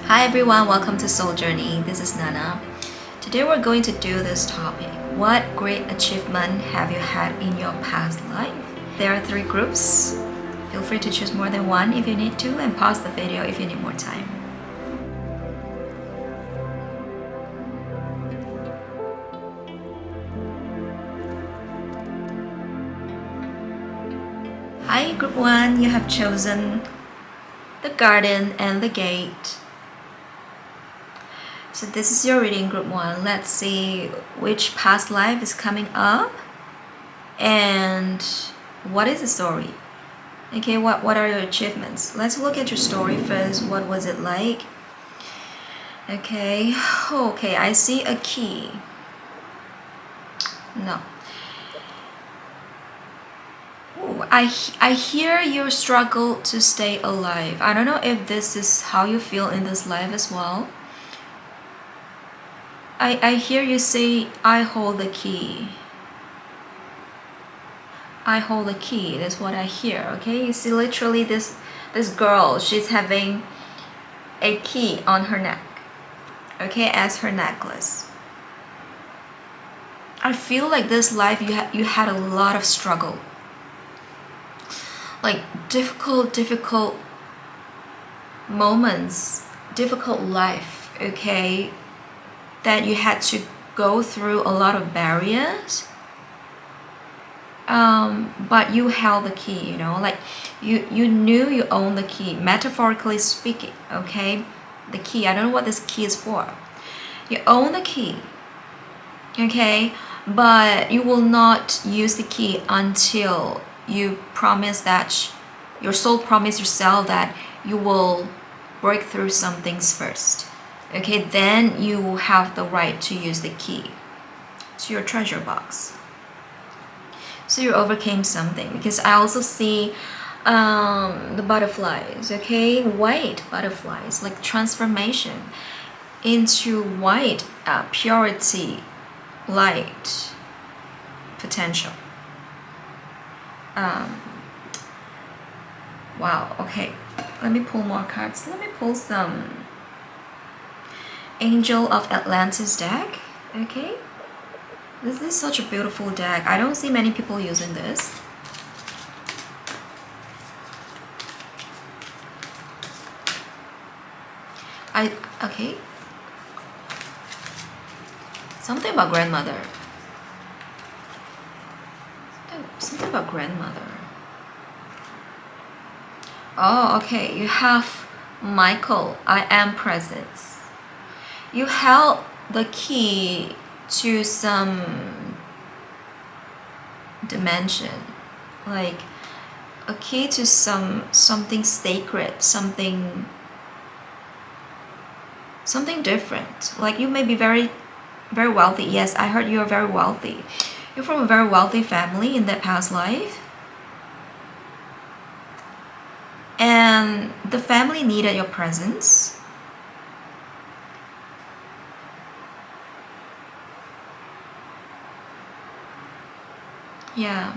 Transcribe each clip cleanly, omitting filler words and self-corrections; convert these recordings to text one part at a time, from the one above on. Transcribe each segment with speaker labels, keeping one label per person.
Speaker 1: Hi everyone, welcome to Soul Journey. This is Nana. Today we're going to do this topic. What great achievement have you had in your past life? There are 3 groups. Feel free to choose more than one if you need to, and pause the video if you need more time. Hi, group 1. You have chosen the garden and the gate. So this is your reading, group 1. Let's see which past life is coming up and what is the story. Okay, what are your achievements? Let's look at your story first. What was it like? Okay, I see a key. No. Ooh, I hear your struggle to stay alive. I don't know if this is how you feel in this life as well. I hear you say, I hold the key. I hold the key. That's what I hear. Okay, you see literally this girl, she's having a key on her neck, okay, as her necklace. I feel like this life you had a lot of struggle, like difficult moments, difficult life, okay, that you had to go through a lot of barriers, but you held the key, like you knew you own the key, metaphorically speaking, okay, the key. I don't know what this key is for. You own the key, okay, but you will not use the key until you promise that your soul promise yourself that you will break through some things first. Okay, then you have the right to use the key to your treasure box. So you overcame something, because I also see the butterflies, okay, white butterflies, like transformation into white, purity, light, potential. Wow, okay, let me pull more cards. Let me pull some Angel of Atlantis deck. Okay, this is such a beautiful deck. I don't see many people using this. Okay, something about grandmother. Something about grandmother. Oh, okay, you have Michael, I am presence. You held the key to some dimension, like a key to something sacred, something different. Like you may be very wealthy. Yes, I heard you're very wealthy. You're from a very wealthy family in that past life, and the family needed your presence. Yeah.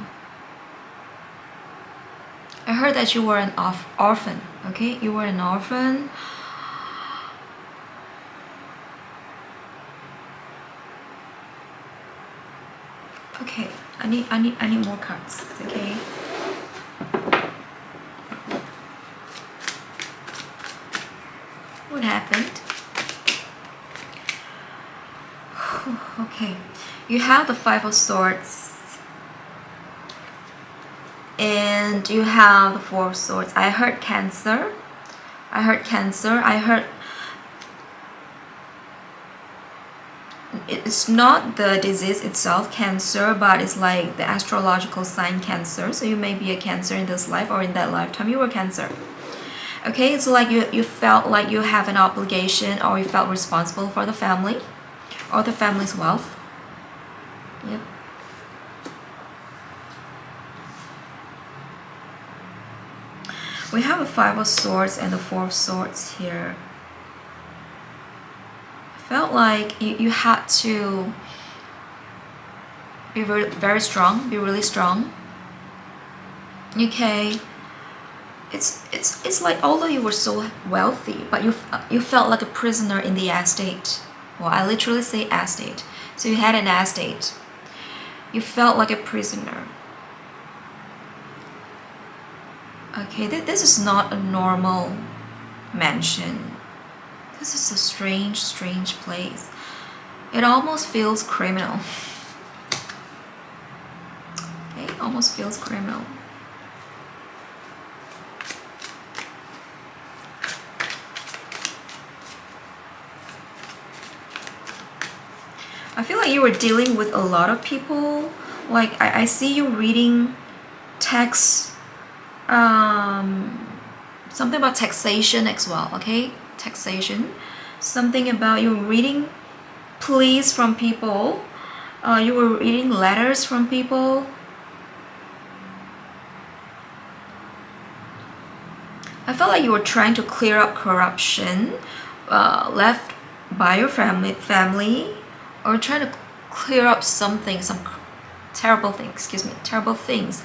Speaker 1: I heard that you were an orphan, okay? You were an orphan. Okay, I need more cards, okay? What happened? Okay, you have the 5 of Swords. And you have the 4 of Swords. I heard Cancer. I heard it's not the disease itself, Cancer, but it's like the astrological sign Cancer. So you may be a Cancer in this life, or in that lifetime you were Cancer. Okay, it's like you felt like you have an obligation, or you felt responsible for the family or the family's wealth. Yep. We have a 5 of Swords and the 4 of Swords here. I felt like you had to be very strong, be really strong. Okay. it's like although you were so wealthy, but you felt like a prisoner in the estate. Well, I literally say estate. So you had an estate. You felt like a prisoner. Okay, this is not a normal mansion. This is a strange place. It almost feels criminal. Okay, almost feels criminal. I feel like you were dealing with a lot of people. Like I see you reading texts, something about taxation as well. Okay, taxation. Something about you reading pleas from people. You were reading letters from people. I felt like you were trying to clear up corruption left by your family, or trying to clear up something, some terrible things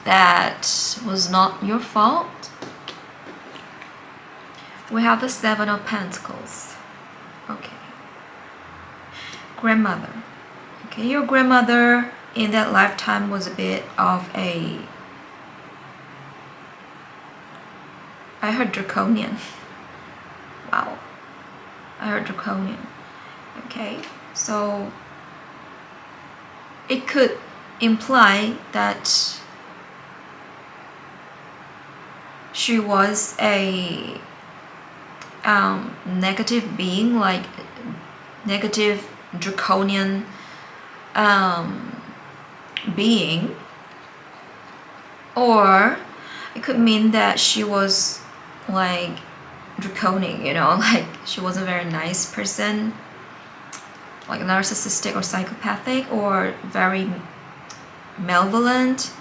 Speaker 1: that was not your fault. We have the Seven of Pentacles. Okay. Grandmother. Okay, your grandmother in that lifetime was a bit of a, I heard draconian. Wow. I heard draconian. Okay, so it could imply that she was a negative being, like negative draconian being, or it could mean that she was like draconic, you know, like she was a very nice person, like narcissistic or psychopathic, or very malevolent,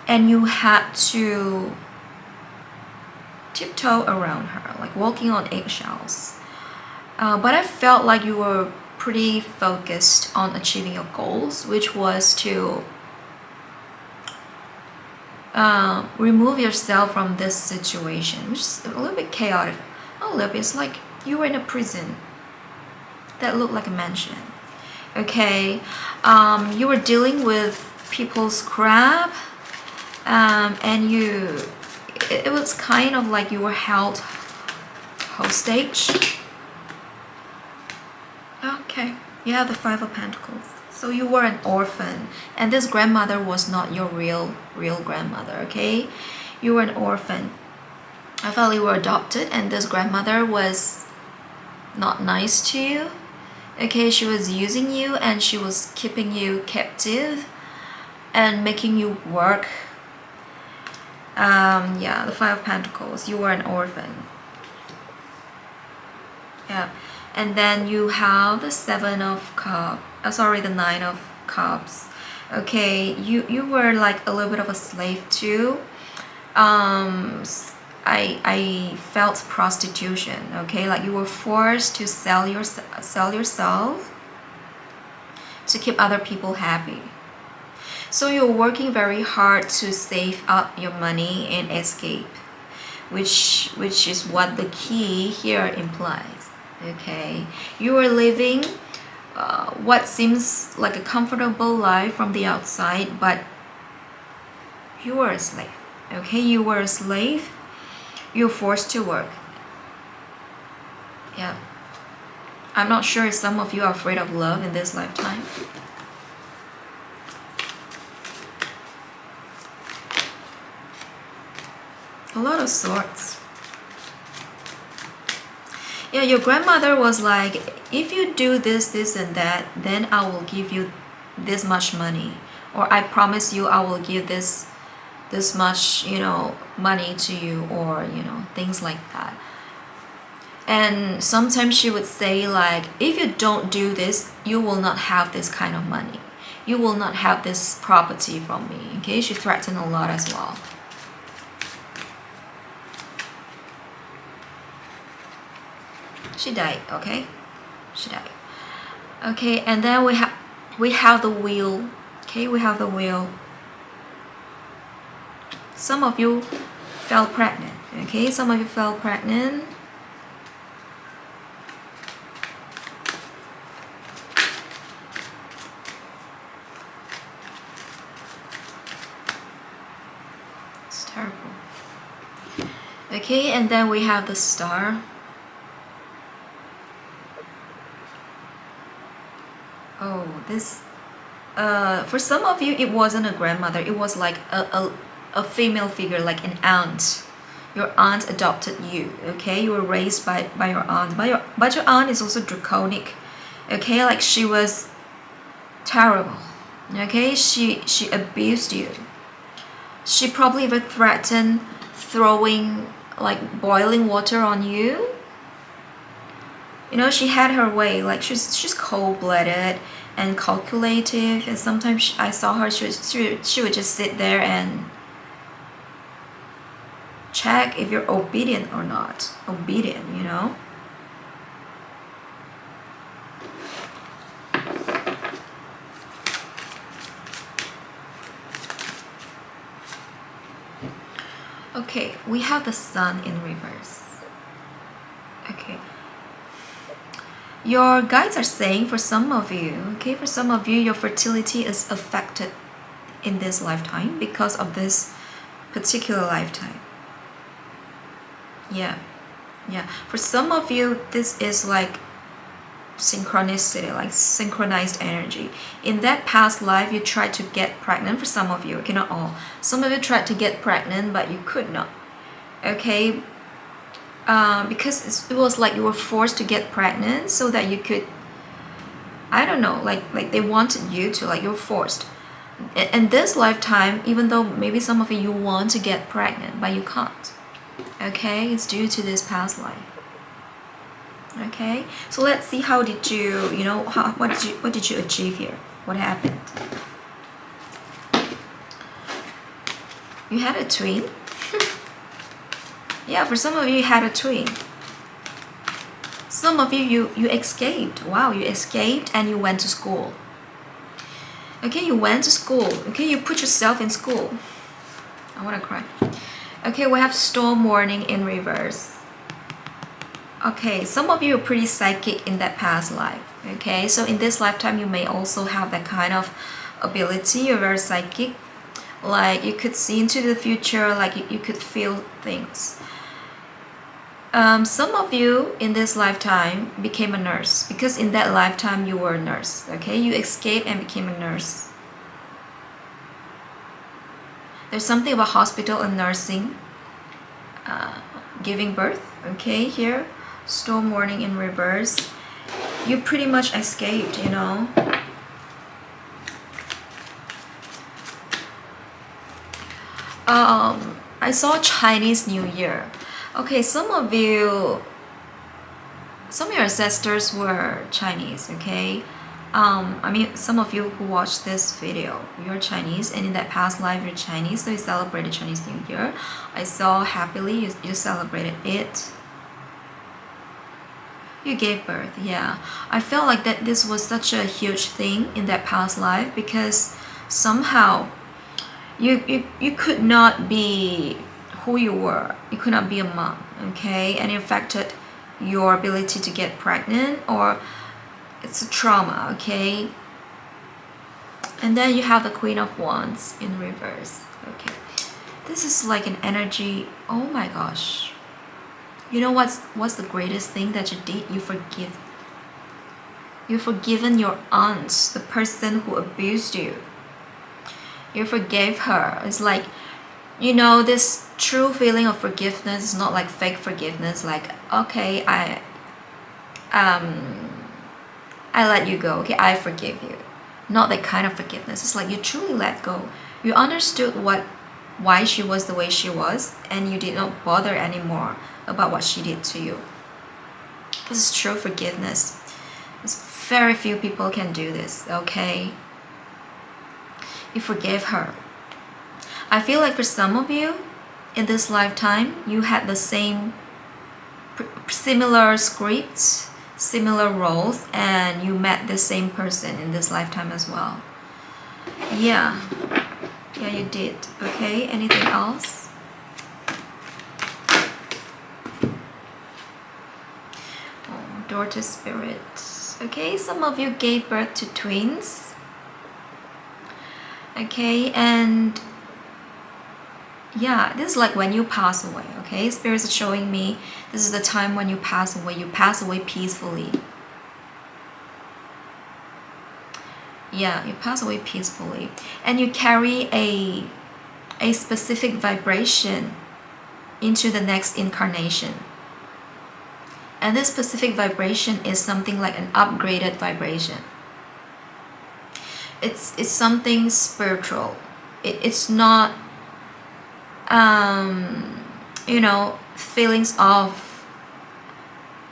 Speaker 1: and you had to tiptoe around her, like walking on eggshells. But I felt like you were pretty focused on achieving your goals, which was to remove yourself from this situation, which is a little bit chaotic. A little bit. It's like you were in a prison that looked like a mansion. Okay, you were dealing with people's crap, and it was kind of like you were held hostage. Okay, you have the Five of Pentacles. So you were an orphan, and this grandmother was not your real grandmother. Okay, you were an orphan. I felt you were adopted, and this grandmother was not nice to you. Okay, she was using you, and she was keeping you captive and making you work. Yeah, the Five of Pentacles. You were an orphan. Yeah, and then you have the Seven of Cups. The Nine of Cups. Okay, you were like a little bit of a slave too. I felt prostitution. Okay, like you were forced to sell yourself to keep other people happy. So you're working very hard to save up your money and escape, which is what the key here implies. Okay, you are living what seems like a comfortable life from the outside, but you were a slave. Okay, you were a slave. You're forced to work. Yeah, I'm not sure if some of you are afraid of love in this lifetime. A lot of swords. Yeah, your grandmother was like, if you do this and that, then I will give you this much money, or I promise you I will give this much, you know, money to you, or you know, things like that. And sometimes she would say like, if you don't do this, you will not have this kind of money, you will not have this property from me. Okay, she threatened a lot as well. She died. Okay, she died. Okay, and then we have the wheel. Okay, we have the wheel. Some of you fell pregnant. Okay, some of you fell pregnant. It's terrible. Okay, and then we have the star. Oh, this for some of you it wasn't a grandmother, it was like a female figure, like an aunt. Your aunt adopted you. Okay, you were raised by your aunt, but your aunt is also draconic. Okay, like she was terrible. Okay, she abused you. She probably even threatened throwing like boiling water on you. You know, she had her way. Like she's cold-blooded and calculative, and sometimes I saw her, she would just sit there and check if you're obedient or not. Obedient, you know. Okay, we have the sun in reverse. Okay. Your guides are saying for some of you, okay, for some of you, your fertility is affected in this lifetime because of this particular lifetime. Yeah. For some of you, this is like synchronicity, like synchronized energy. In that past life, you tried to get pregnant. For some of you, okay, not all. Some of you tried to get pregnant, but you could not. Okay. Because it was like you were forced to get pregnant so that you could, I don't know, like they wanted you to, like you're forced. In this lifetime, even though maybe some of you want to get pregnant, but you can't. Okay, it's due to this past life. Okay, so let's see how did you, you know, what did you achieve here? What happened? You had a twin. Yeah, for some of you had a twin. Some of you escaped. Wow, you escaped and you went to school. Okay, you went to school. Okay, you put yourself in school. I want to cry. Okay, we have storm warning in reverse. Okay, some of you are pretty psychic in that past life. Okay, so in this lifetime you may also have that kind of ability. You're very psychic. Like you could see into the future, like you could feel things. Some of you in this lifetime became a nurse because in that lifetime you were a nurse. Okay, you escaped and became a nurse. There's something about hospital and nursing, giving birth. Okay, here, storm warning in reverse. You pretty much escaped, you know. I saw Chinese New Year. Okay, some of your ancestors were Chinese, okay? I mean, some of you who watched this video, you're Chinese, and in that past life, you're Chinese, so you celebrated Chinese New Year. I saw happily you celebrated it. You gave birth, yeah. I felt like that this was such a huge thing in that past life because somehow you could not be who you were. You could not be a mom, okay? And it affected your ability to get pregnant, or it's a trauma, okay? And then you have the Queen of Wands in reverse. Okay, this is like an energy. Oh my gosh, you know what's the greatest thing that you did? You've forgiven your aunt, the person who abused you. You forgave her. It's like, you know, this true feeling of forgiveness is not like fake forgiveness, like, okay, I let you go, okay, I forgive you. Not that kind of forgiveness. It's like you truly let go. You understood why she was the way she was, and you did not bother anymore about what she did to you. This is true forgiveness. Very few people can do this, okay? You forgave her. I feel like for some of you in this lifetime, you had the same similar scripts, similar roles, and you met the same person in this lifetime as well. Yeah, you did. Okay, anything else? daughter spirits. Okay, some of you gave birth to twins. Okay, and yeah, this is like when you pass away. Okay, spirits are showing me this is the time when you pass away. You pass away peacefully. Yeah, you pass away peacefully, and you carry a specific vibration into the next incarnation. And this specific vibration is something like an upgraded vibration. It's something spiritual. It's not you know, feelings of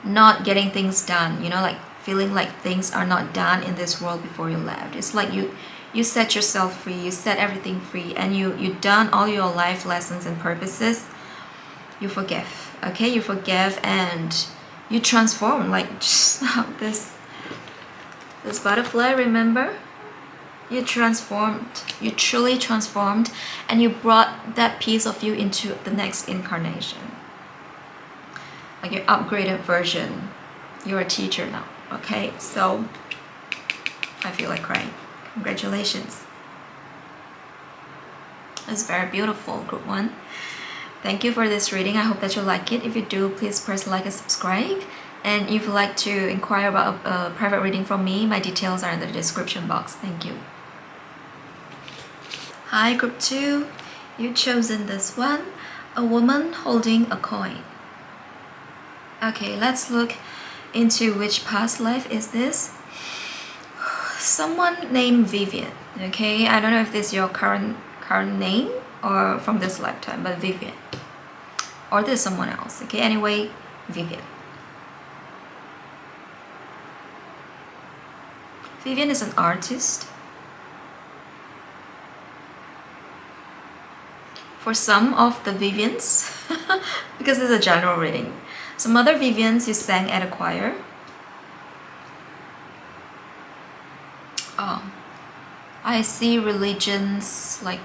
Speaker 1: not getting things done, you know, like feeling like things are not done in this world before you left. It's like you set yourself free, you set everything free, and you done all your life lessons and purposes. You forgive, okay? You forgive and you transform, like just this butterfly, remember? You transformed, you truly transformed, and you brought that piece of you into the next incarnation. Like your upgraded version. You're a teacher now, okay? So I feel like crying. Congratulations. It's very beautiful, group 1. Thank you for this reading. I hope that you like it. If you do, please press like and subscribe. And if you'd like to inquire about a private reading from me, my details are in the description box. Thank you. Hi, group 2. You've chosen this one. A woman holding a coin. Okay, let's look into which past life is this. Someone named Vivian. Okay, I don't know if this is your current name or from this lifetime, but Vivian. Or there's someone else. Okay, anyway, Vivian. Vivian is an artist. For some of the Vivians, because it's a general reading. Some other Vivians, you sang at a choir. Oh, I see religions, like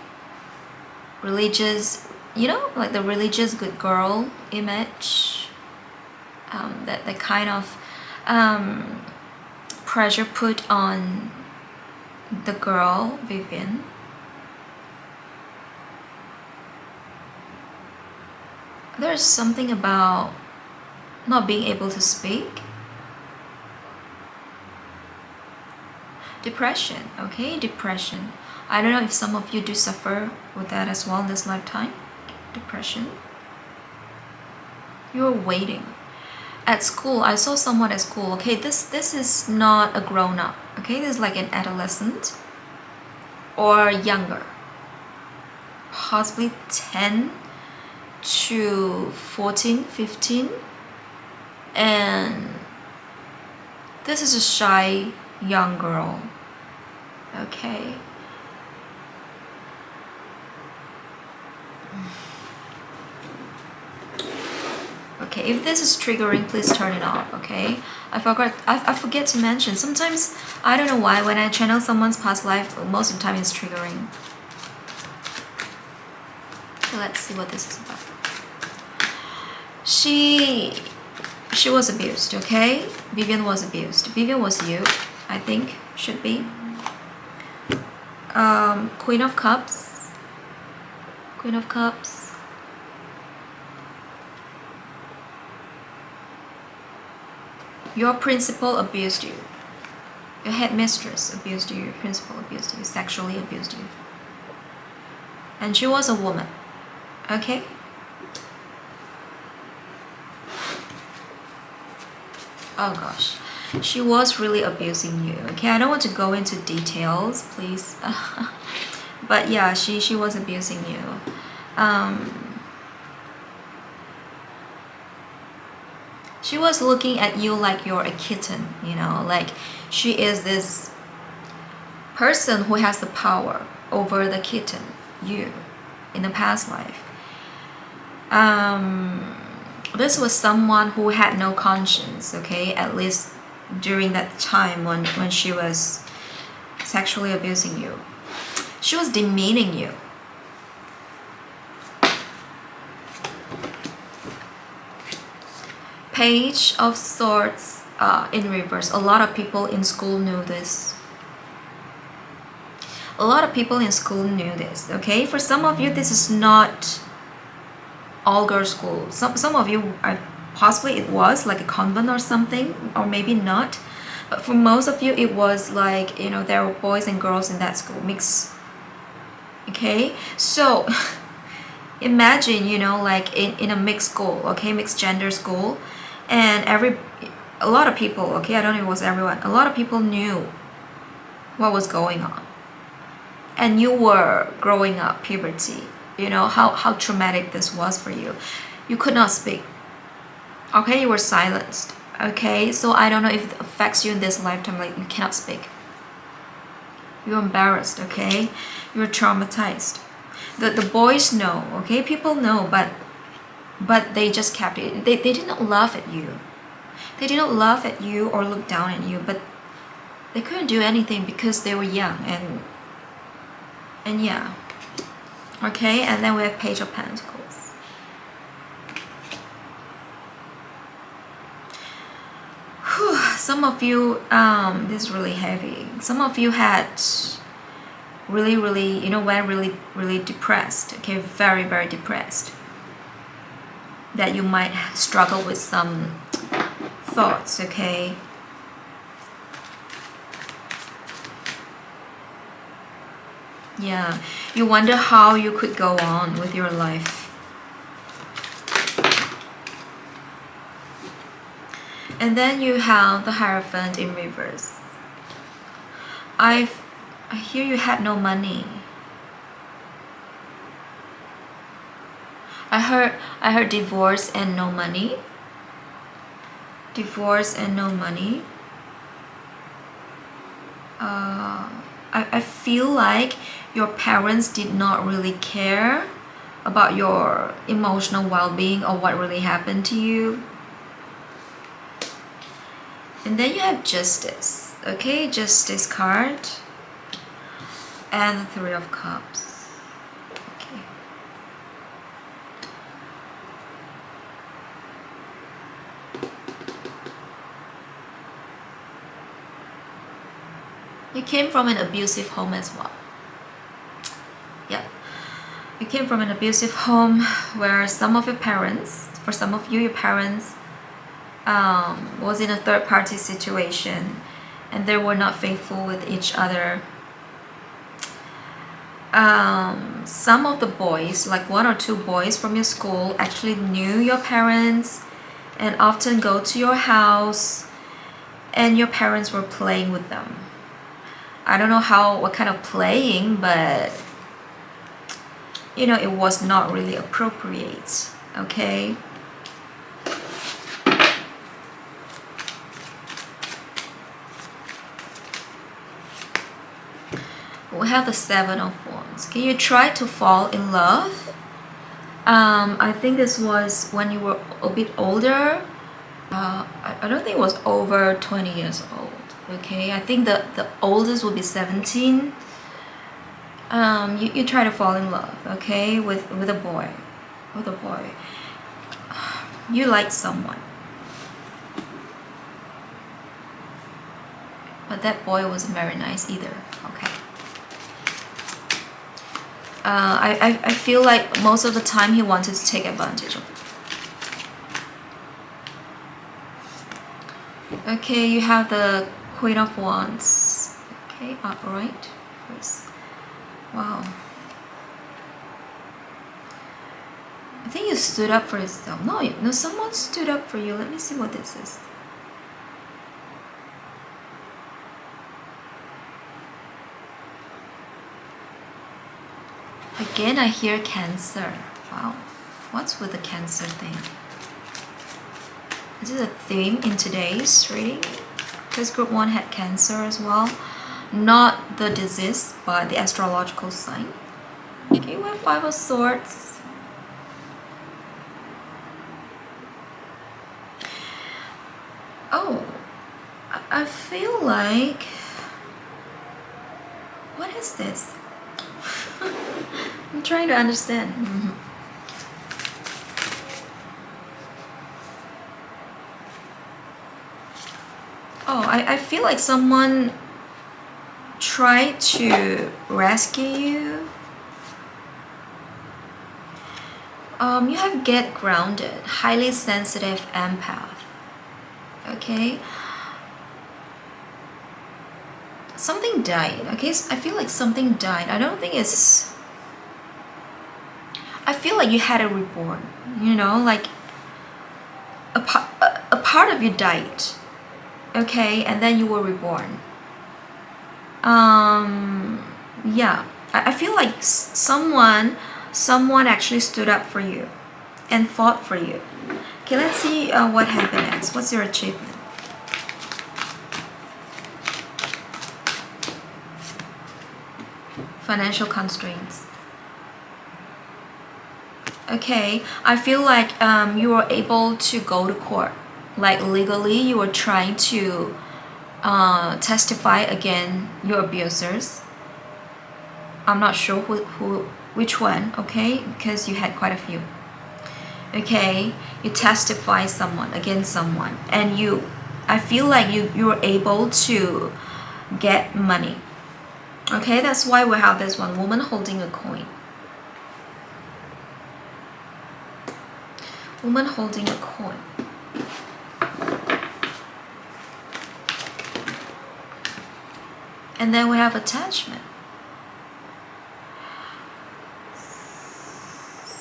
Speaker 1: religious, you know, like the religious good girl image. That kind of pressure put on the girl, Vivian. There's something about not being able to speak. Depression, okay? Depression. I don't know if some of you do suffer with that as well in this lifetime. Depression. You're waiting. At school, I saw someone at school. Okay, this is not a grown-up. Okay, this is like an adolescent or younger. Possibly 10 to 14, 15. And this is a shy young girl. Okay. Okay, if this is triggering, please turn it off, okay? I forget to mention, sometimes, I don't know why, when I channel someone's past life, most of the time it's triggering. So let's see what this is about. She was abused, okay? Vivian was abused. Vivian was you, I think, should be. Queen of Cups. Queen of Cups. Your principal abused you. Your headmistress abused you. Your principal abused you. Sexually abused you. And she was a woman. Okay? Oh gosh. She was really abusing you. Okay, I don't want to go into details, please. But yeah, she was abusing you. She was looking at you like you're a kitten, you know, like she is this person who has the power over the kitten, you, in the past life. This was someone who had no conscience, okay, at least during that time when she was sexually abusing you. She was demeaning you. Page of Swords in reverse. A lot of people in school knew this. A lot of people in school knew this, okay? For some of you, this is not all girls school. Some of you are possibly it was like a convent or something, or maybe not. But for most of you, it was like, you know, there were boys and girls in that school, mix. Okay, so imagine, you know, like in a mixed school, okay, mixed gender school, and a lot of people, okay, I don't know if it was everyone, a lot of people knew what was going on. And you were growing up, puberty, you know, how traumatic this was for you. You could not speak, okay, you were silenced, okay, so I don't know if it affects you in this lifetime, like you cannot speak. You're embarrassed, okay, you're traumatized. The boys know, okay, people know, but they just kept it. They didn't laugh at you. They didn't laugh at you or look down at you, but they couldn't do anything because they were young and yeah. Okay, and then we have Page of Pentacles. Whew, some of you, this is really heavy. Some of you had really, you know, were really depressed, okay, very depressed. That you might struggle with some thoughts, okay. Yeah, you wonder how you could go on with your life. And then you have the Hierophant in reverse. I hear you had no money. I heard divorce and no money. Divorce and no money. I feel like your parents did not really care about your emotional well-being or what really happened to you. And then you have Justice, okay, Justice card, and the Three of Cups. Okay. You came from an abusive home as well. Yeah. You came from an abusive home where some of your parents, for some of you, your parents was in a third-party situation and they were not faithful with each other. Some of the boys, like 1 or 2 boys from your school, actually knew your parents and often go to your house, and your parents were playing with them. I don't know what kind of playing, but you know, it was not really appropriate, okay? We have the Seven of Wands. Can you try to fall in love? I think this was when you were a bit older. I don't think it was over 20 years old. Okay, I think the oldest would be 17. You try to fall in love, okay, with a boy. With a boy. You like someone. But that boy wasn't very nice either. Okay. I feel like most of the time he wanted to take advantage of it. Okay, you have the Queen of Wands. Okay, upright. Wow. I think you stood up for yourself. No, someone stood up for you. Let me see what this is. Again, I hear Cancer. Wow. What's with the Cancer thing? Is this a theme in today's reading? Because group 1 had Cancer as well. Not the disease, but the astrological sign. Okay, we have 5 of Swords. Oh, I feel like... What is this? I'm trying to understand. Oh, I feel like someone tried to rescue you. You have get grounded, highly sensitive empath. Okay. Something died. Okay, I feel like something died. I don't think it's. I feel like you had a reborn. You know, like a part of you died. Okay, and then you were reborn. Yeah, I feel like someone actually stood up for you and fought for you. Okay, let's see what happened next. What's your achievement? Financial constraints. Okay, I feel like you were able to go to court. Like legally, you were trying to testify against your abusers. I'm not sure which one, okay, because you had quite a few. Okay, you testify someone against someone, and I feel like you were able to get money. Okay, that's why we have this one woman holding a coin. Woman holding a coin. And then we have attachment.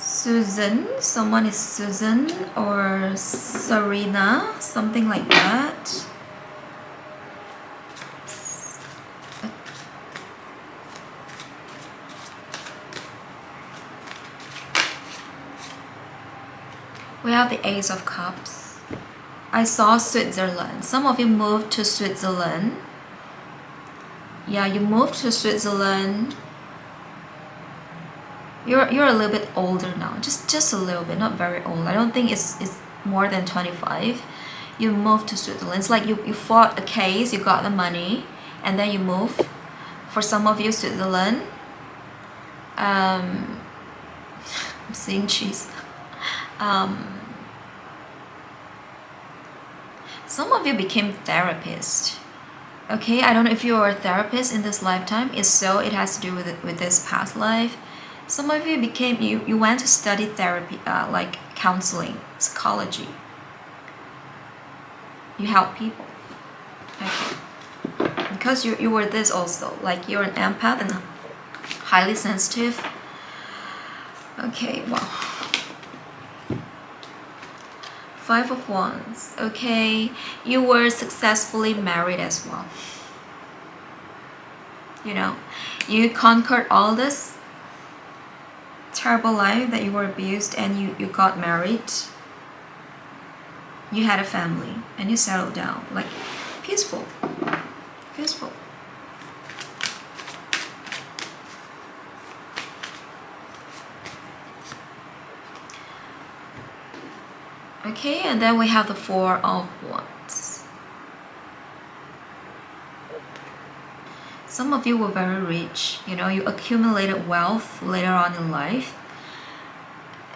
Speaker 1: Susan, someone is Susan or Serena, something like that. We have the Ace of Cups. I saw Switzerland. Some of you moved to Switzerland. Yeah, you moved to Switzerland. You're a little bit older now, just a little bit, not very old. I don't think it's more than 25. You moved to Switzerland. It's like you fought a case, you got the money, and then you move. For some of you, Switzerland. I'm seeing cheese. Some of you became therapists. Okay, I don't know if you are a therapist in this lifetime. If so, it has to do with this past life. Some of you became you went to study therapy, like counseling, psychology. You help people. Okay, because you were this also, like you're an empath and highly sensitive. Okay, wow. Five of Wands. Okay, you were successfully married as well. You know, you conquered all this terrible life that you were abused, and you got married. You had a family and you settled down, like peaceful. Okay, and then we have the Four of Wands. Some of you were very rich, you know, you accumulated wealth later on in life.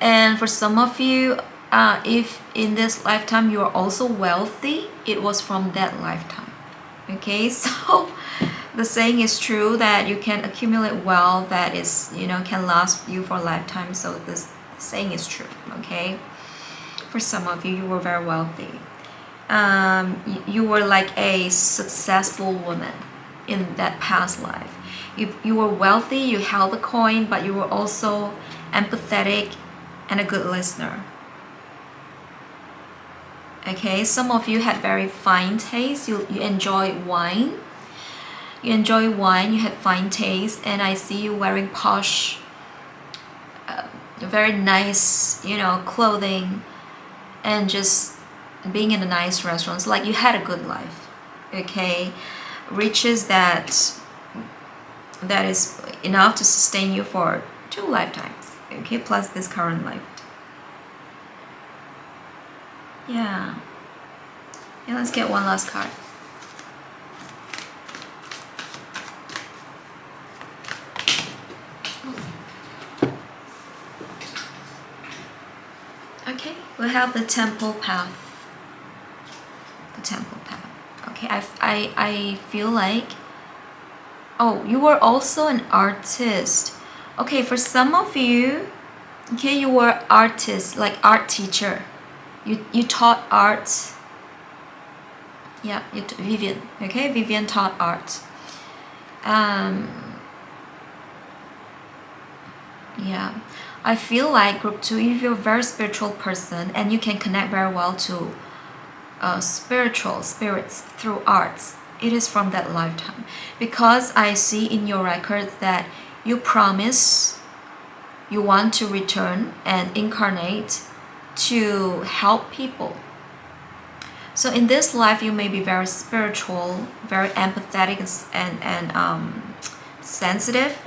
Speaker 1: And for some of you, if in this lifetime you are also wealthy, it was from that lifetime. Okay, so the saying is true that you can accumulate wealth that is, you know, can last you for a lifetime. So this saying is true. Okay, for some of you, you were very wealthy. You were like a successful woman in that past life. You were wealthy, you held the coin, but you were also empathetic and a good listener. Okay, some of you had very fine taste. You enjoy wine. You enjoy wine, you had fine taste, and I see you wearing posh, very nice, you know, clothing, and just being in a nice restaurants. Like you had a good life. Okay, riches that is enough to sustain you for 2 lifetimes. Okay, plus this current life. Yeah, let's get one last card. Okay, we have the Temple Path. The Temple Path. Okay, I feel like, oh, you were also an artist. Okay, for some of you, okay, you were artist, like art teacher. You taught art. Yeah, Vivian. Okay, Vivian taught art. Yeah, I feel like group 2, if you're a very spiritual person and you can connect very well to spiritual spirits through arts, it is from that lifetime. Because I see in your records that you promise you want to return and incarnate to help people. So in this life, you may be very spiritual, very empathetic, and sensitive.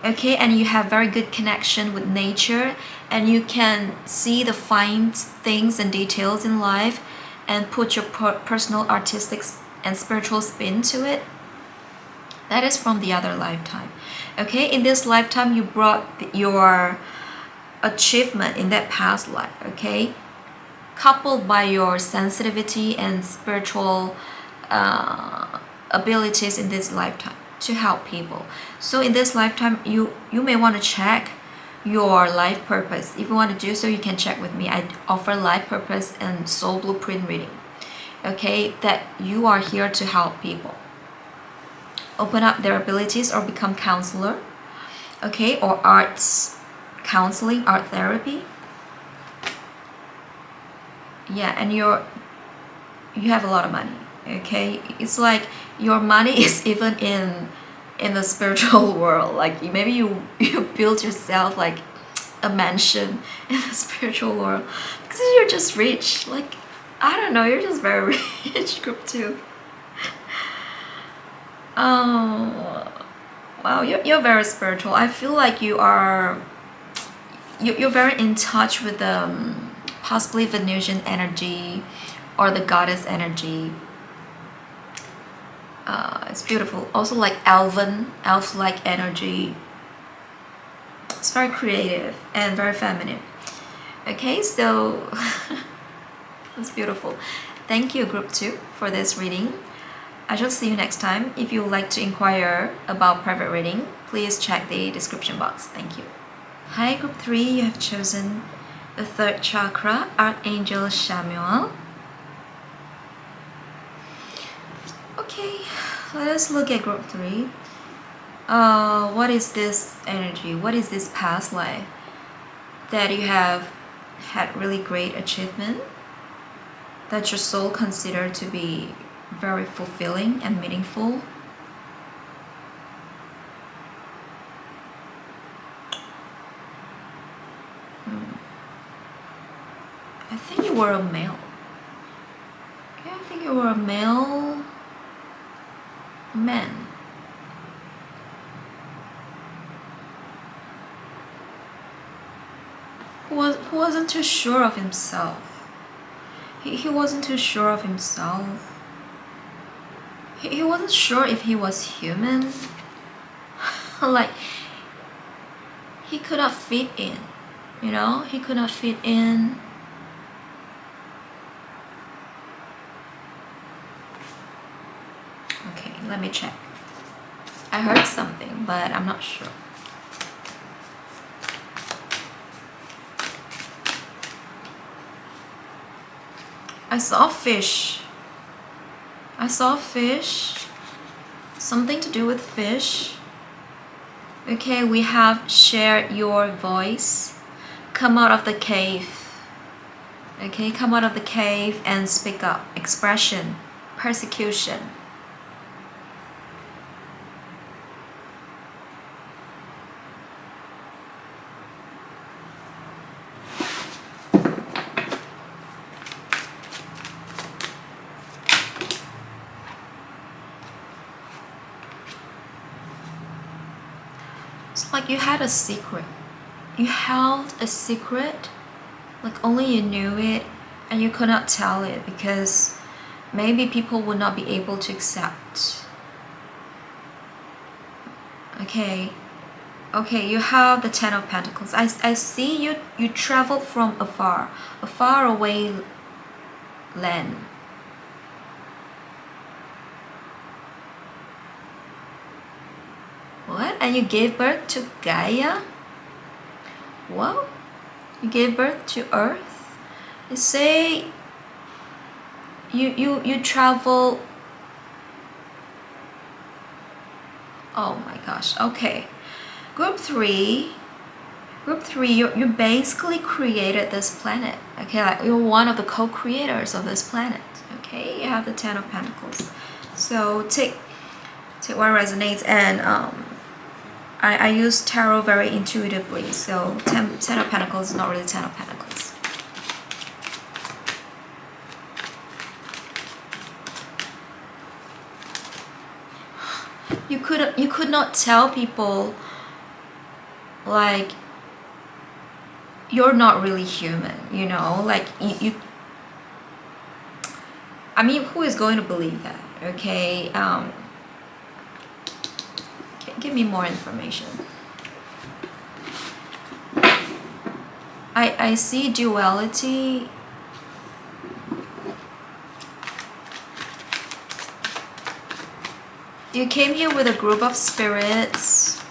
Speaker 1: Okay, and you have very good connection with nature, and you can see the fine things and details in life and put your personal artistic and spiritual spin to it. That is from the other lifetime. Okay, in this lifetime you brought your achievement in that past life. Okay, coupled by your sensitivity and spiritual abilities in this lifetime to help people. So in this lifetime, you may want to check your life purpose. If you want to do so, you can check with me. I offer life purpose and soul blueprint reading. Okay, that you are here to help people open up their abilities or become counselor. Okay, or arts counseling, art therapy. Yeah, and you have a lot of money. Okay, it's like your money is even in the spiritual world. Like maybe you build yourself like a mansion in the spiritual world because you're just rich. Like I don't know, you're just very rich. Group 2. Oh wow, you're very spiritual. I feel like you're very in touch with possibly Venusian energy or the goddess energy. It's beautiful. Also like elf-like energy. It's very creative and very feminine. Okay, so it's beautiful. Thank you, group 2, for this reading. I shall see you next time. If you would like to inquire about private reading, please check the description box. Thank you. Hi, group 3. You have chosen the 3rd chakra, Archangel Samuel. Okay, let us look at group 3. What is this energy? What is this past life that you have had really great achievement that your soul considered to be very fulfilling and meaningful? I think you were a male. Okay, I think you were a male man. Who wasn't too sure of himself. He wasn't too sure of himself. He wasn't sure if he was human. Like he could not fit in, you know? He could not fit in. Okay, let me check. I heard something, but I'm not sure. I saw fish. I saw fish. Something to do with fish. Okay, we have shared your voice. Come out of the cave. Okay, come out of the cave and speak up. Expression. Persecution. It's like you had a secret. You held a secret, like only you knew it, and you could not tell it because maybe people would not be able to accept. Okay, you have the 10 of Pentacles. I see you traveled from a far away land. What? And you gave birth to Gaia? What? You gave birth to Earth? You say you travel. Oh my gosh. Okay. Group 3, you basically created this planet. Okay, like you're one of the co-creators of this planet. Okay, you have the Ten of Pentacles. So take what resonates, and I use tarot very intuitively. So Ten of Pentacles is not really Ten of Pentacles. You could not tell people like you're not really human, you know, like you I mean, who is going to believe that? Okay, give me more information. I see duality. You came here with a group of spirits.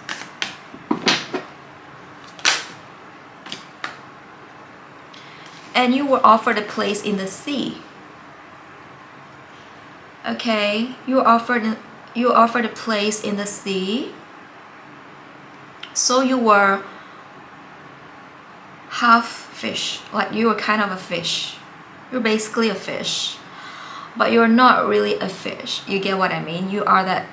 Speaker 1: And you were offered a place in the sea. Okay, you were offered a place in the sea. So you were half fish, like you were kind of a fish. You're basically a fish, but you're not really a fish. You get what I mean? You are that.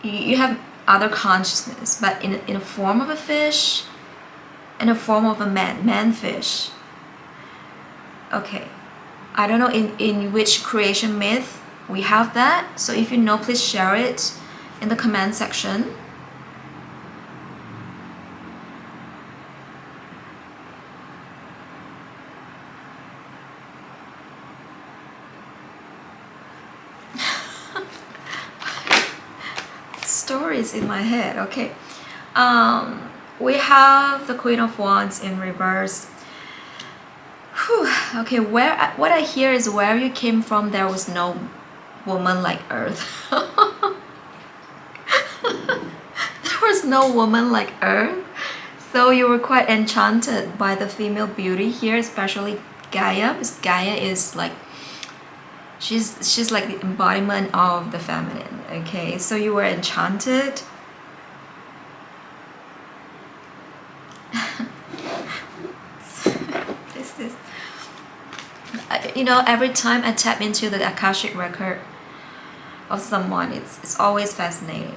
Speaker 1: You have other consciousness, but in a form of a fish, in a form of a man fish. Okay, I don't know in which creation myth we have that. So if you know, please share it in the comment section. Stories in my head. Okay, we have the Queen of Wands in reverse. Whew. Okay, what I hear is where you came from, there was no woman like Earth. There was no woman like Earth, so you were quite enchanted by the female beauty here, especially Gaia, because Gaia is like she's like the embodiment of the feminine. Okay, so you were enchanted. This is, you know, every time I tap into the Akashic record of someone, it's always fascinating.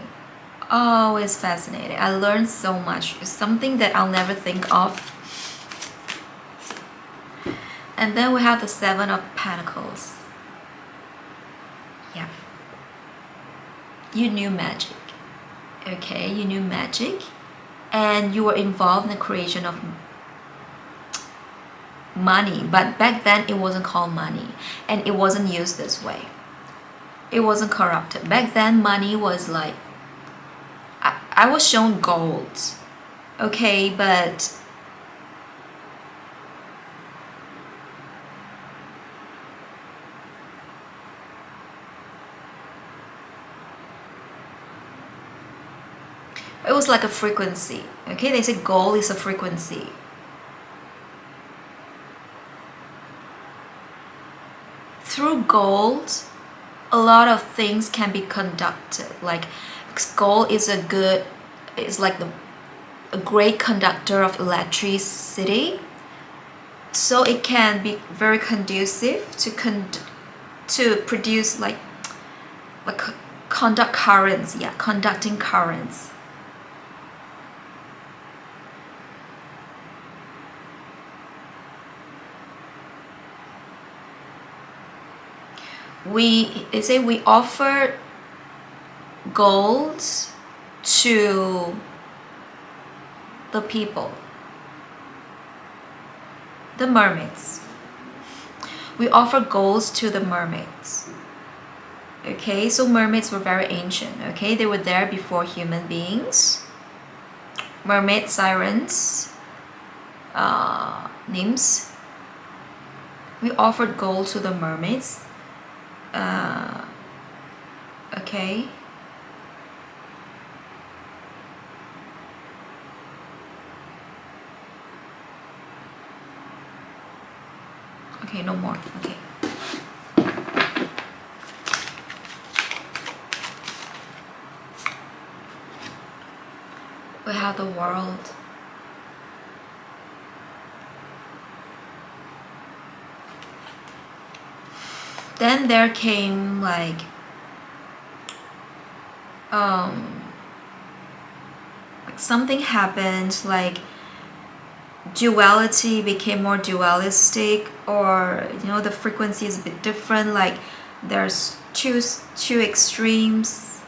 Speaker 1: Always fascinating. I learned so much. It's something that I'll never think of. And then we have the Seven of Pentacles. Yeah. You knew magic. Okay, you knew magic. And you were involved in the creation of money. But back then it wasn't called money. And it wasn't used this way. It wasn't corrupted. Back then money was like, I was shown gold. Okay, but it was like a frequency. Okay, they say gold is a frequency. Through gold, a lot of things can be conducted. Like, because gold is a great conductor of electricity. So it can be very conducive to produce like conduct currents. Yeah, conducting currents. They say we offer gold to the people, the mermaids. We offer golds to the mermaids. Okay, so mermaids were very ancient. Okay, they were there before human beings. Mermaid sirens, nymphs. We offered gold to the mermaids. Okay. Okay, no more. Okay. We have the world. Then there came like something happened, like duality became more dualistic, or you know, the frequency is a bit different, like there's two extremes.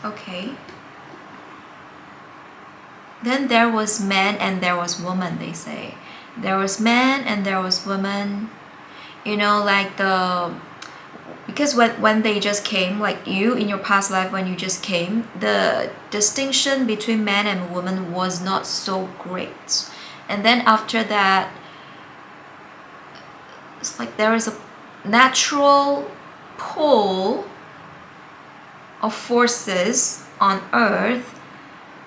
Speaker 1: Okay. Then there was man and there was woman, they say. There was man and there was woman. You know, like because when they just came, like you in your past life, when you just came, the distinction between man and woman was not so great. And then after that, it's like there is a natural pull of forces on earth,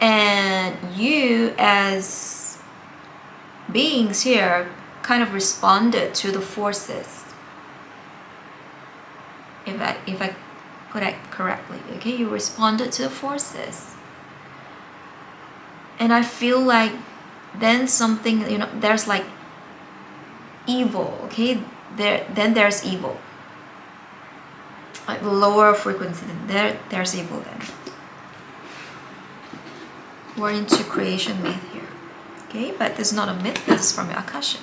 Speaker 1: and you as beings here kind of responded to the forces, if I put it correctly. Okay, you responded to the forces, and I feel like then something, you know, there's like evil. Okay, then there's evil, like lower frequency. There's evil. Then we're into creation myth here. Okay, but this is not a myth, this is from the Akashic.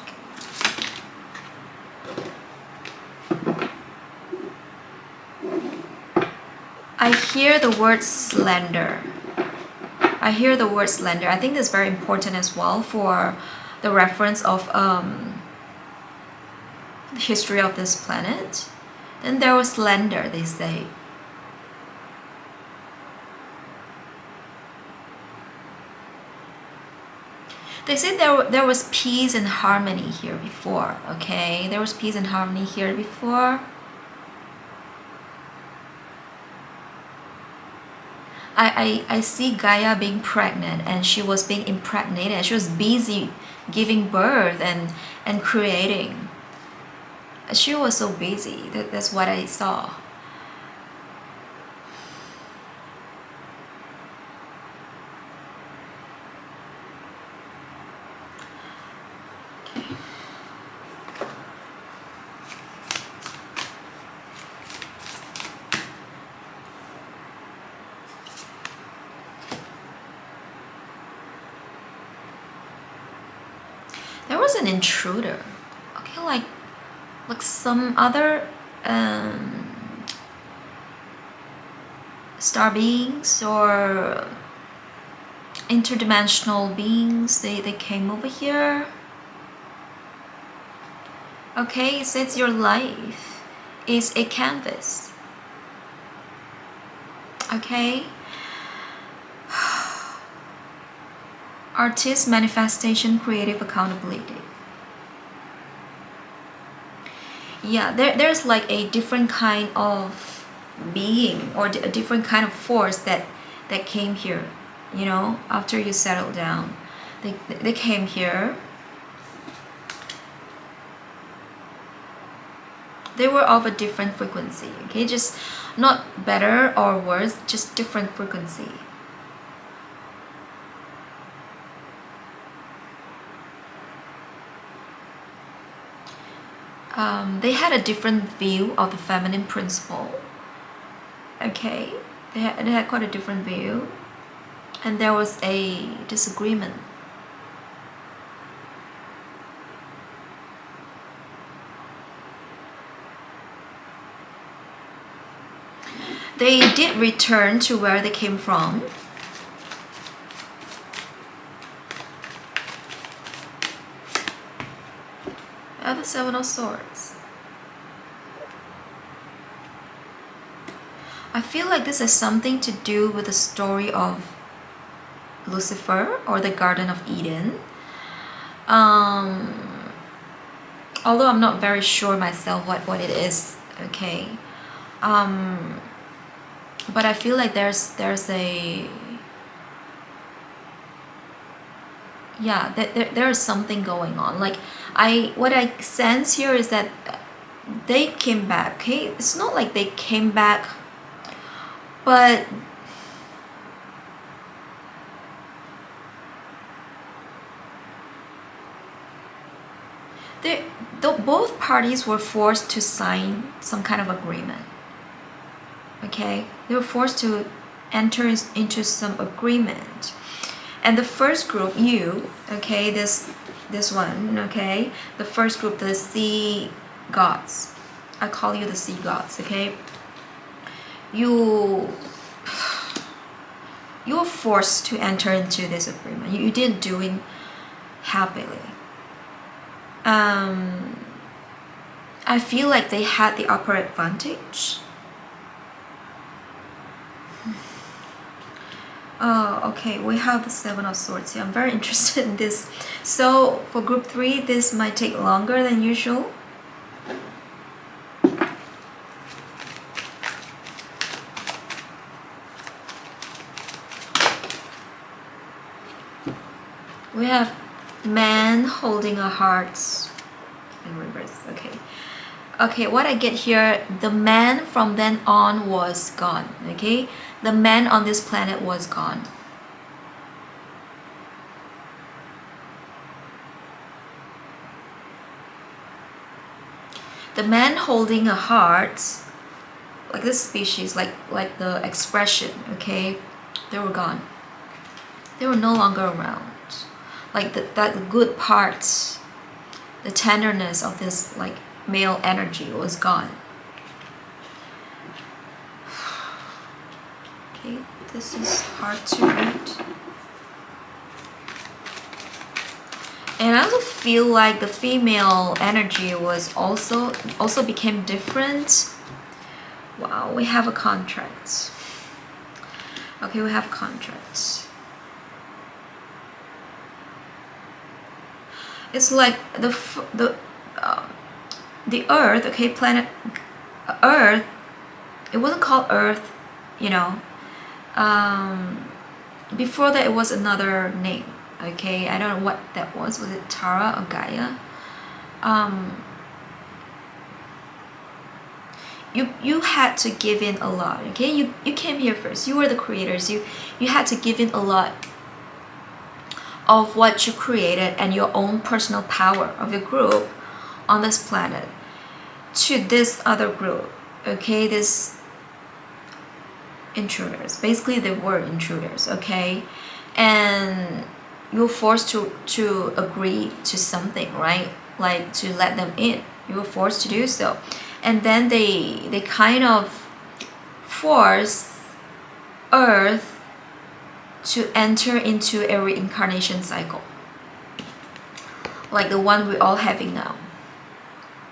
Speaker 1: I hear the word slender. I hear the word slender. I think that's very important as well for the reference of the history of this planet. Then there was slender, they say. They said there was peace and harmony here before, okay? There was peace and harmony here before. I see Gaia being pregnant, and she was being impregnated. She was busy giving birth and creating. She was so busy. That's what I saw. There was an intruder. Okay, like some other star beings or interdimensional beings. They came over here. Okay, it says your life is a canvas. Okay. Artist, manifestation, creative accountability. Yeah, there's like a different kind of being or a different kind of force that came here, you know, after you settled down. They came here. They were of a different frequency, okay? Just not better or worse, just different frequency. They had a different view of the feminine principle. Okay, they had quite a different view, and there was a disagreement. They did return to where they came from. The Seven of Swords. I feel like this has something to do with the story of Lucifer or the Garden of Eden. Although I'm not very sure myself what it is, okay. But I feel like there's a yeah, there is something going on. Like what I sense here is that they came back. Okay, it's not like they came back, but both parties were forced to sign some kind of agreement. Okay, they were forced to enter into some agreement. And the first group, you, okay, this one, okay, the first group, the sea gods, I call you the sea gods, okay, you were forced to enter into this agreement. You didn't do it happily. I feel like they had the upper advantage. Oh, okay, we have the Seven of Swords here. I'm very interested in this. So for group 3, this might take longer than usual. We have man holding a heart in reverse. Okay. Okay, what I get here, the man from then on was gone. Okay, the man on this planet was gone. The man holding a heart, like this species, like the expression, okay, they were gone. They were no longer around. Like that good part, the tenderness of this like male energy was gone. Okay, this is hard to read. And I also feel like the female energy was also became different. Wow, we have a contract. Okay, we have contracts. It's like the Earth, okay, planet Earth. It wasn't called Earth, you know. Before that, it was another name. Okay, I don't know what that was. Was it Tara or Gaia? You had to give in a lot. Okay, you came here first. You were the creators. You had to give in a lot of what you created and your own personal power of your group on this planet to this other group. Okay, this intruders. Basically, they were intruders. Okay, and you were forced to agree to something, right? Like to let them in. You were forced to do so, and then they kind of force Earth to enter into a reincarnation cycle, like the one we're all having now.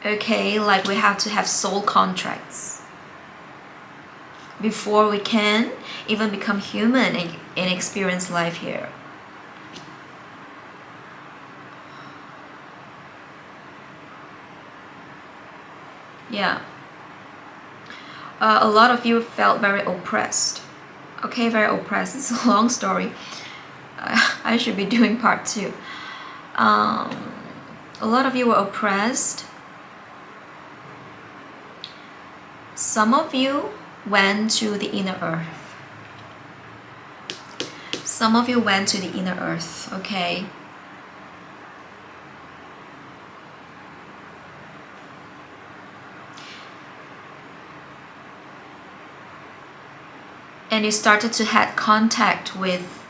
Speaker 1: Okay, like we have to have soul contracts before we can even become human and experience life here. Yeah. A lot of you felt very oppressed. Okay, very oppressed. It's a long story. I should be doing part 2. A lot of you were oppressed. Some of you went to the inner earth. Some of you went to the inner earth, okay? And you started to have contact with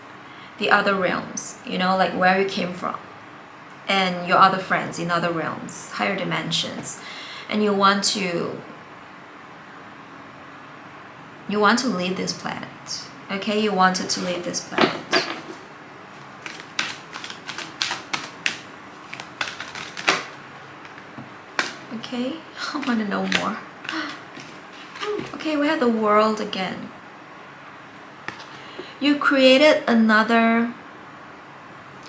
Speaker 1: the other realms, you know, like where you came from, and your other friends in other realms, higher dimensions, and you want to leave this planet. Okay, you wanted to leave this planet. Okay, I want to know more. Okay, we have the world again. You created another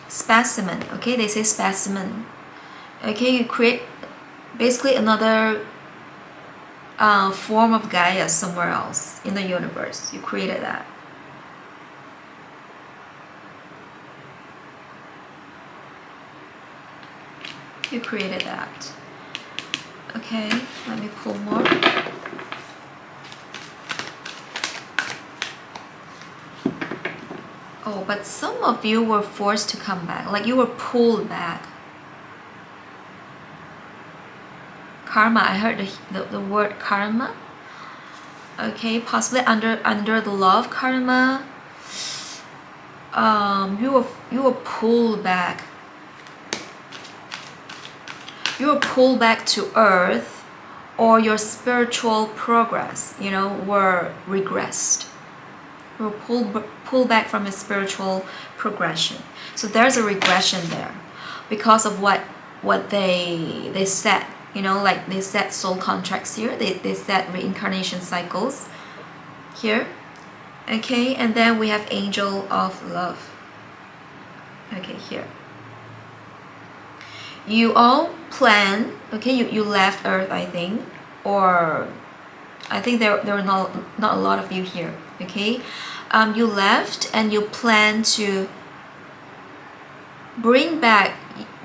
Speaker 1: specimen. Okay, they say specimen. Okay, you create basically another form of Gaia somewhere else in the universe. You created that. You created that. Okay, let me pull more. Oh, but some of you were forced to come back, like you were pulled back. Karma, I heard the word karma. Okay, possibly under the law of karma. You were pulled back. You were pulled back to earth, or your spiritual progress, you know, were regressed. You were pulled back from a spiritual progression. So there's a regression there because of what they set, you know, like they set soul contracts here, they set reincarnation cycles here. Okay, and then we have angel of love. Okay, here. You all plan, okay, you left Earth, I think, or I think there were not a lot of you here, okay? You left and you plan to bring back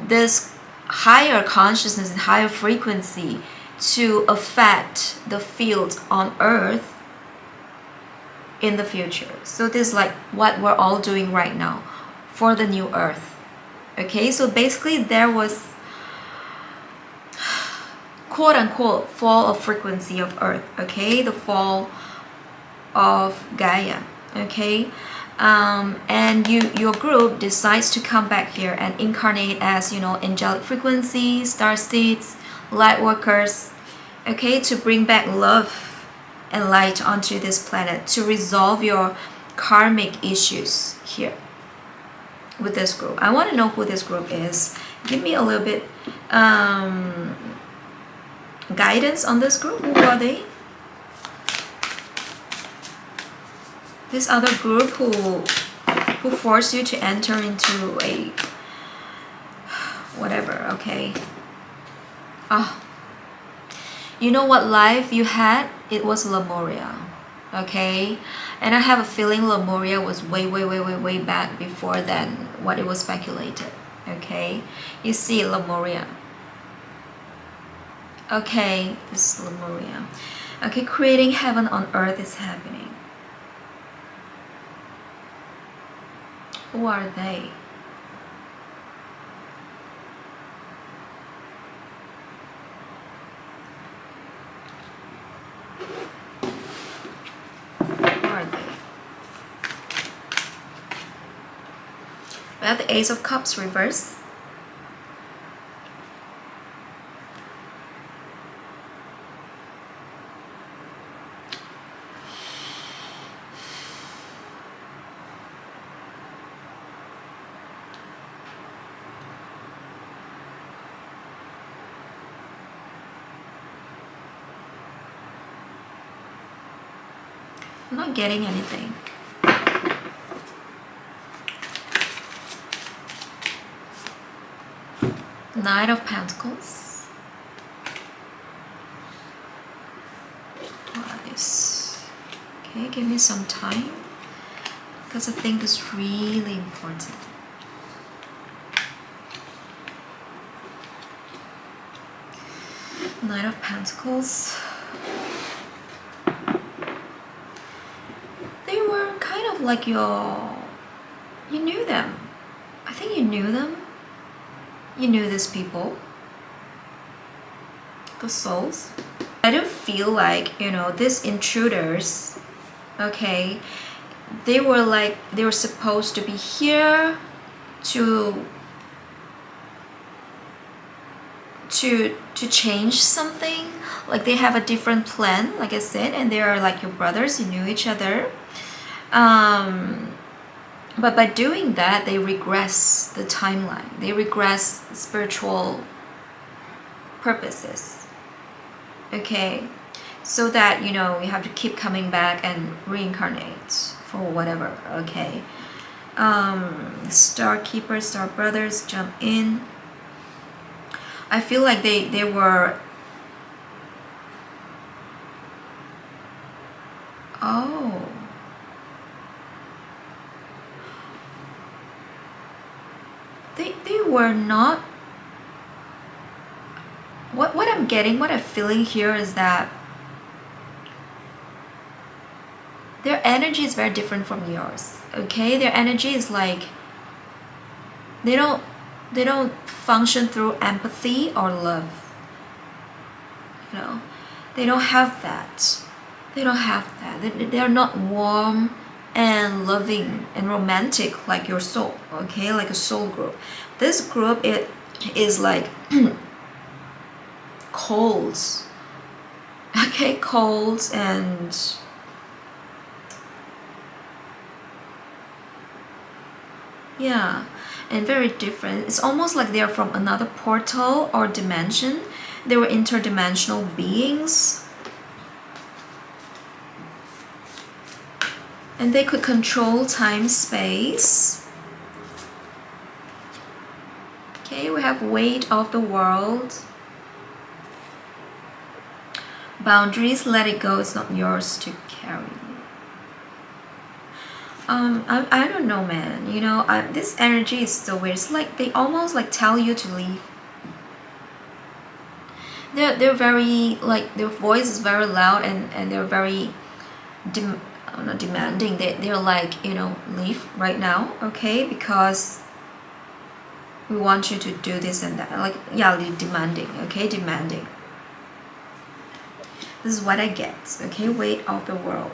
Speaker 1: this higher consciousness and higher frequency to affect the field on Earth in the future. So this is like what we're all doing right now for the new Earth. Okay, so basically there was quote-unquote fall of frequency of Earth, okay, the fall of Gaia, okay, and your group decides to come back here and incarnate as, you know, angelic frequencies, starseeds, light workers, okay, to bring back love and light onto this planet, to resolve your karmic issues here with this group. I want to know who this group is. Give me a little bit guidance on this group. Who are they? This other group who forced you to enter into a whatever, okay. You know what life you had? It was Lemuria, okay? And I have a feeling Lemuria was way back before than what it was speculated, okay? You see Lemuria. Okay, this is Lemuria. Okay, creating heaven on earth is happening. Who are they? Who are they? We have the Ace of Cups reverse. I'm not getting anything. Knight of Pentacles. What is? Okay, give me some time because I think it's really important. Knight of Pentacles. They were kind of like you knew them. I think you knew them. You knew these people. The souls. I do feel like, you know, these intruders, okay, they were supposed to be here to change something. Like they have a different plan, like I said, and they are like your brothers, you knew each other. But by doing that, they regress the timeline. They regress spiritual purposes. Okay, so that, you know, you have to keep coming back and reincarnate for whatever. Okay, Star Keepers, Star Brothers, jump in. I feel like they were. Oh. They were not getting, what I'm feeling here is that their energy is very different from yours. Okay, their energy is like they don't function through empathy or love. You know, they don't have that. They don't have that. They're not warm and loving and romantic like your soul. Okay, like a soul group. This group, it is like cold. Okay, cold and yeah, and very different. It's almost like they're from another portal or dimension. They were interdimensional beings. And they could control time, space. Okay, we have weight of the world. Boundaries, let it go, it's not yours to carry. I don't know, man. You know, this energy is so weird. It's like they almost like tell you to leave. They're very, like, their voice is very loud, and they're very not demanding. They're like, you know, leave right now, okay? Because we want you to do this and that. Like, yeah, demanding, okay? Demanding. This is what I get, okay? Weight of the world.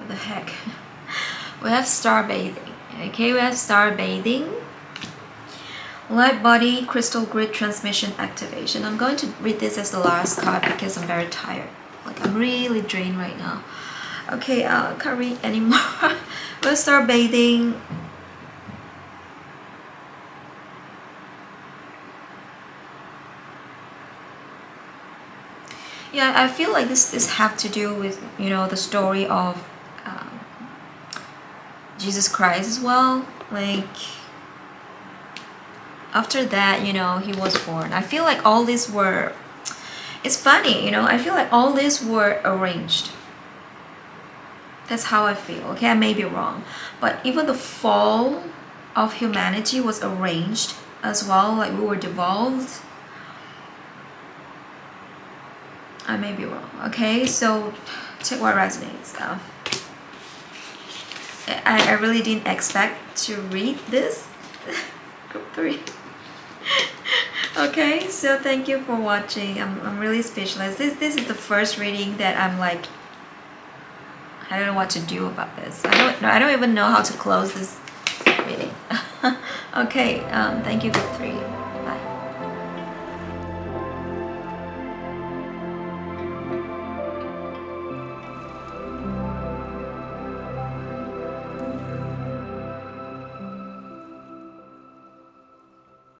Speaker 1: The heck. We have star bathing. Okay, we have star bathing. Light body crystal grid transmission activation. I'm going to read this as the last card because I'm very tired. Like, I'm really drained right now. Okay, I can't read anymore. We'll start bathing. Yeah, I feel like this have to do with, you know, the story of Jesus Christ as well. Like, after that, you know, he was born. I feel like all these were, it's funny, you know, I feel like all these were arranged. That's how I feel. Okay, I may be wrong, but even the fall of humanity was arranged as well. Like, we were devolved. I may be wrong. Okay, so take what resonates. I really didn't expect to read this. Group 3. Okay, so thank you for watching. I'm really speechless. This is the first reading that I'm like, I don't know what to do about this. I don't even know how to close this reading. Okay, thank you, Group 3.